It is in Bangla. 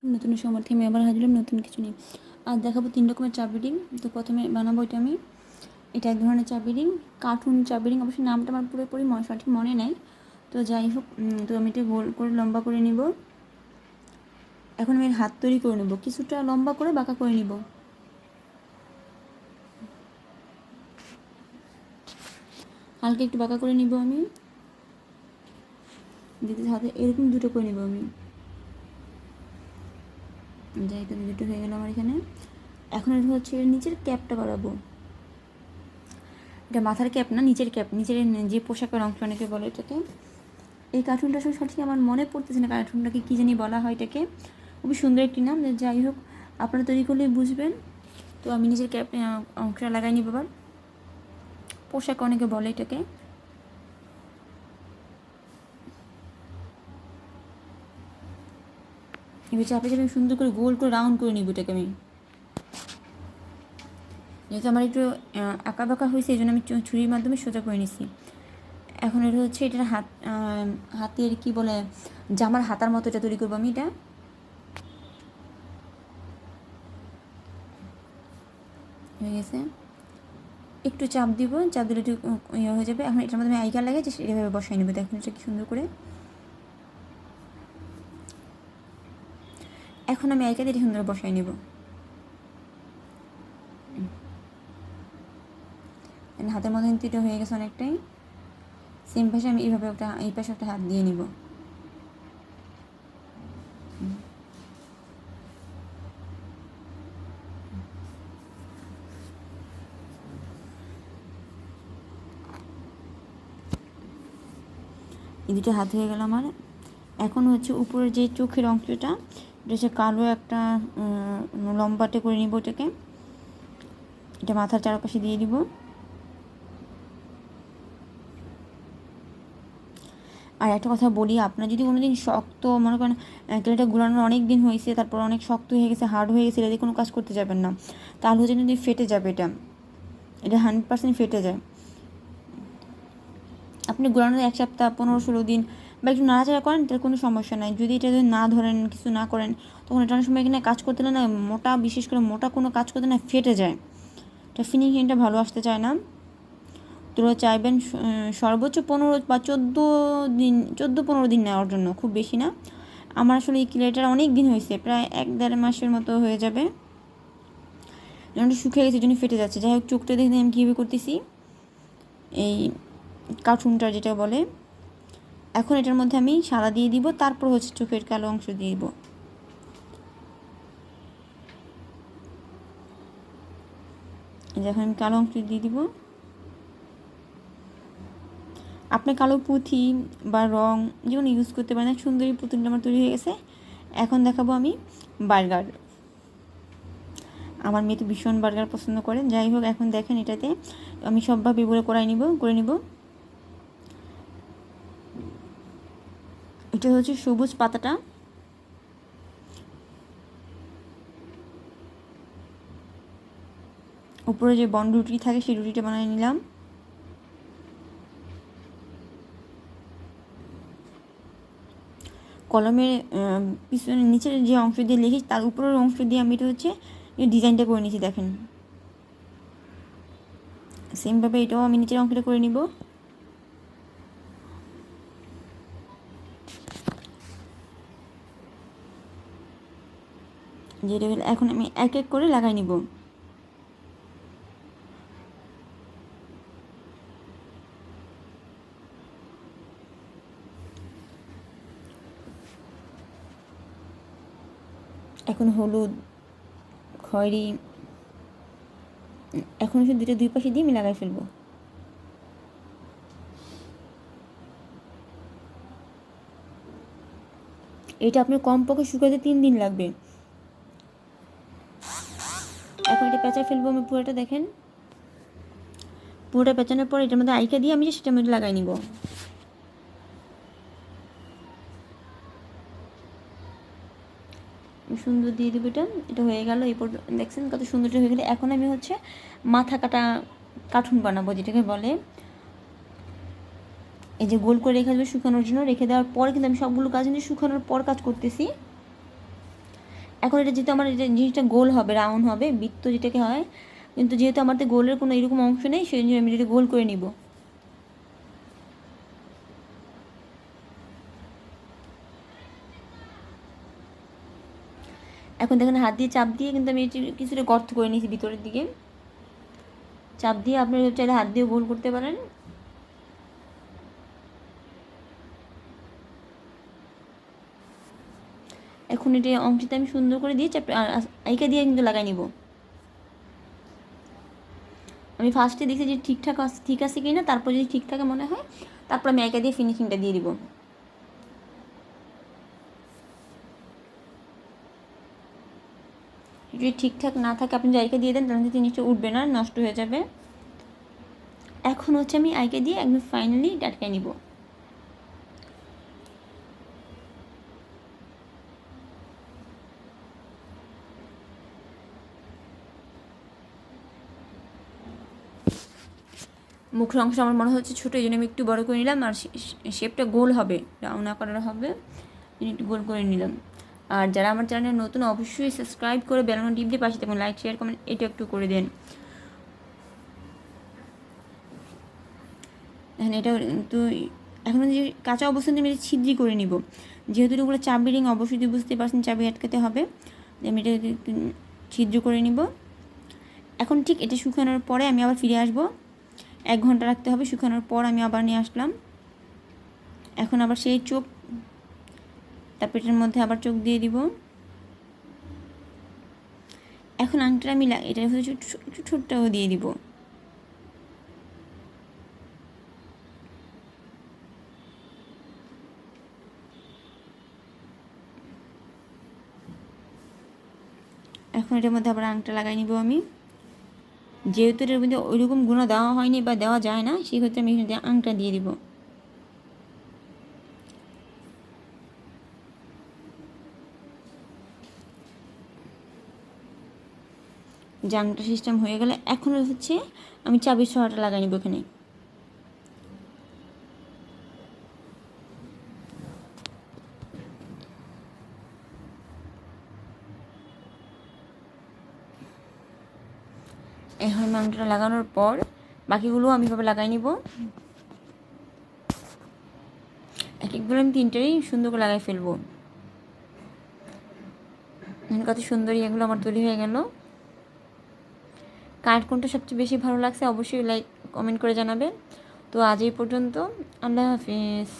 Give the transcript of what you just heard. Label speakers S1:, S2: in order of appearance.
S1: নতুন সমর্থে আমি আবার হাজির নতুন কিছু নিয়ে। আজ দেখাবো 3 রকমের চাবি রিং। তো প্রথমে বানাবো এটা এক ধরনের চাবি রিং, কার্টুন চাবি রিং। অবশ্যই নামটা আমার পুরোপুরি সঠিক মনে নেই। তো যাই হোক, তো আমি এটা গোল করে লম্বা করে নিব। এখন আমি হাত তৈরি করে নেব, কিছুটা লম্বা করে বাঁকা করে নিব। হালকা একটু বাঁকা করে নিব আমি, দিতে হাতে এরকম দুটো করে নেব আমি। যাই, তো দুটো হয়ে গেল আমার এখানে। এখন এটা হচ্ছে নিচের ক্যাপটা বাড়াবো। এটা মাথার ক্যাপ না, নিচের ক্যাপ, নিচের যে পোশাকের অংশ অনেকে বলে এটাকে। এই কার্টুনটা আসলে সঠিক আমার মনে পড়তেছে না, কার্টুনটাকে কী জানি বলা হয় এটাকে। খুবই সুন্দর একটি নাম, যাই হোক আপনারা তৈরি করলেই বুঝবেন। তো আমি নিজের ক্যাপ অংশটা লাগাই নিব। আবার পোশাক অনেকে বলে এটাকে। এবার চাপে চাপে সুন্দর করে গোল করে রাউন্ড করে নিব এটাকে আমি। যেহেতু আমার একটু আঁকা বাঁকা হয়েছে, এই জন্য আমি ছুরির মাধ্যমে সোজা করে নিছি। এখন এটা হচ্ছে এটার হাতের কি বলে, জামার হাতার মতো এটা তৈরি করবো আমি। এটা হয়ে গেছে, একটু চাপ দিব, চাপ দিলে একটু ইয়ে হয়ে যাবে। এখন এটার মধ্যে আমি আইকার লাগে যে এভাবে বসাই নেবো। দেখুন এটা কি সুন্দর করে। এখন আমি আইকা দিয়ে সুন্দর বসাই নেব। হাতের মধ্যে কিন্তু এটা হয়ে গেছে অনেকটাই। সেম পাশে আমি এইভাবে একটা, এই পাশে একটা হাত দিয়ে নিব। এই দুটো হাত হয়ে গেল আমার। এখন হচ্ছে উপরের যে চোখের অংশটা, এটা হচ্ছে কালো একটা লম্বাটে করে নিব এটাকে। এটা মাথার চারপাশে দিয়ে দিব। আর একটা কথা বলি, আপনার যদি কোনো দিন শক্ত মনে করেন ক্লেটা গুলানোর অনেক দিন হয়েছে, তারপর অনেক শক্ত হয়ে গেছে, হার্ড হয়ে গেছে, এটা দিয়ে কোনো কাজ করতে যাবেন না। তাহলে হচ্ছে যদি ফেটে যাবে, এটা 100% ফেটে যায়। আপনি গুলানোর 1 সপ্তাহ, 15-16 দিন বা একটু নাড়াচাড়া করেন, তার কোনো সমস্যা নাই। যদি এটা যদি না ধরেন, কিছু না করেন, তখন এটা অনেক সময় এখানে কাজ করতে না, মোটা, বিশেষ করে মোটা কোনো কাজ করতে না ফেটে যায়। এটা ফিনিশিংটা ভালো আসতে চায় না। তো চাইবেন সর্বোচ্চ 15 বা 14-15 দিন নেওয়ার জন্য, খুব বেশি না। আমার আসলে এই ক্লেটার অনেক দিন হয়েছে, প্রায় 1-1.5 মাসের মতো হয়ে যাবে। যেমন শুকিয়ে গেছে, জন্য ফেটে যাচ্ছে। যাই হোক, চোখটা দেখে আমি কীভাবে করতেছি, এই কার্টুনটা যেটা বলে। এখন এটার মধ্যে আমি সাদা দিয়ে দিব, তারপর হচ্ছে চোখের কালো অংশ দিয়ে দিব। যখন আমি কালো অংশ দিয়ে দিব, আপনি কালো পুঁথি বা রং যে কোনো ইউজ করতে পারেন। সুন্দরী পুতুলটা আমার তৈরি হয়ে গেছে। এখন দেখাবো আমি বার্গার। আমার মেয়ে তো ভীষণ বার্গার পছন্দ করেন। যাই হোক, এখন দেখেন এটাতে আমি সবভাবে এগুলো করে নিব। এটা হচ্ছে সবুজ পাতাটা, উপরে যে বন রুটি থাকে সেই রুটিটা বানিয়ে নিলাম। কলমের পিছনে নিচের যে অংশ দিয়ে লিখি, তার উপরের অংশ দিয়ে আমি এটা হচ্ছে ডিজাইনটা করে নিয়েছি। দেখেন, সেমভাবে এটাও আমি নিচের অংশটা করে নিব। যেটা এখন আমি এক এক করে লাগাই নিব। এখন হলুদ, খয়েরি, এখন হচ্ছে দুই পাশে দিয়ে আমি লাগাই ফেলবো। এটা আপনার কমপক্ষে শুকাতে 3 দিন লাগবে। এখন এটা পেঁচা ফেলবো আমি পুরোটা। দেখেন, পুরোটা পেঁচানোর পর এটার মধ্যে আইকা দিয়ে আমি সেটার মধ্যে লাগাই নিব। সুন্দর দিয়ে দেবো। এটা হয়ে গেল। এরপর দেখছেন কত সুন্দরটা হয়ে গেলে। এখন আমি হচ্ছে মাথা কাটা কার্টুন বানাবো, যেটাকে বলে। এই যে গোল করে রেখে দেবে শুকানোর জন্য, রেখে দেওয়ার পর কিন্তু আমি সবগুলো কাজ কিন্তু শুকানোর পর কাজ করতেছি। এখন এটা যেহেতু আমার এটা জিনিসটা গোল হবে, রাউন্ড হবে, বৃত্ত যেটাকে হয়, কিন্তু যেহেতু আমার তো গোলের কোনো এরকম অংশ নেই, সেই জন্য আমি এটা গোল করে নিব। এখন দেখেন হাত দিয়ে চাপ দিয়ে কিন্তু আমি কিছুটা গর্ত করে নিয়েছি ভিতরের দিকে। চাপ দিয়ে আপনারা চাইলে হাত দিয়েও গোল করতে পারেন। এখন এটা অংশটা আমি সুন্দর করে দিয়ে চাপ আইকা দিয়ে কিন্তু লাগাই নিব। আমি ফার্স্টে দেখছি যে ঠিক আছে কি না, তারপর যদি ঠিক থাকে মনে হয়, তারপর আমি আইকা দিয়ে ফিনিশিংটা দিয়ে দিব। যদি ঠিকঠাক না থাকে আপনি আইকা দিয়ে দেন, তাহলে জিনিসটা উঠবে না, নষ্ট হয়ে যাবে। এখন হচ্ছে আমি আইকা দিয়ে একদম ফাইনালি আটকাই নিব। মুখের অংশ আমার মনে হচ্ছে ছোটো, এই জন্য আমি একটু বড় করে নিলাম। আর শেপটা গোল হবে, রাউন্ড আকারের হবে, একটু গোল করে নিলাম। আর যারা আমার চ্যানেলে নতুন, অবশ্যই সাবস্ক্রাইব করে বেল আইকন টিপ দিয়ে পাশে থাকুন, লাইক শেয়ার কমেন্ট এটা একটু করে দেন। হ্যাঁ, এটা তো এখন যে কাঁচা অবস্থানে আমি ছিদ্রি করে নিব। যেহেতু এগুলো চাবি রিং, অবশ্যই বুঝতে পারছেন চাবি আটকাতে হবে। আমি এটা ছিদ্র করে নিব। এখন ঠিক এটা শুকানোর পরে আমি আবার ফিরে আসব। 1 ঘন্টা রাখতে হবে, শুকানোর পর আমি আবার নিয়ে আসলাম। এখন আবার সেই চোখ, তার পেটের মধ্যে আবার চোখ দিয়ে দিব। এখন আংটা আমি এটা হচ্ছে একটু ছোট্টও দিয়ে দিব। এখন এটার মধ্যে আবার আংটা লাগাই নিব আমি। যেহেতু এটার মধ্যে ওইরকম গুণা দেওয়া হয়নি বা দেওয়া যায় না, সেক্ষেত্রে আমি এখানে আংটা দিয়ে দিব। জাংটা সিস্টেম হয়ে গেলে এখন হচ্ছে আমি চাবির সহাটা লাগাই নিব এখানে। এখন আংটাটা লাগানোর পর বাকিগুলো আমি ভাবে লাগাই নিব। এক একগুলো আমি 3টাই সুন্দর করে লাগাই ফেলবো। কত সুন্দরই এগুলো আমার তৈরি হয়ে গেল। কার কোনটা সবচেয়ে বেশি ভালো লাগছে অবশ্যই লাইক কমেন্ট করে জানাবেন। তো আজ এই পর্যন্ত, আল্লাহ হাফিজ।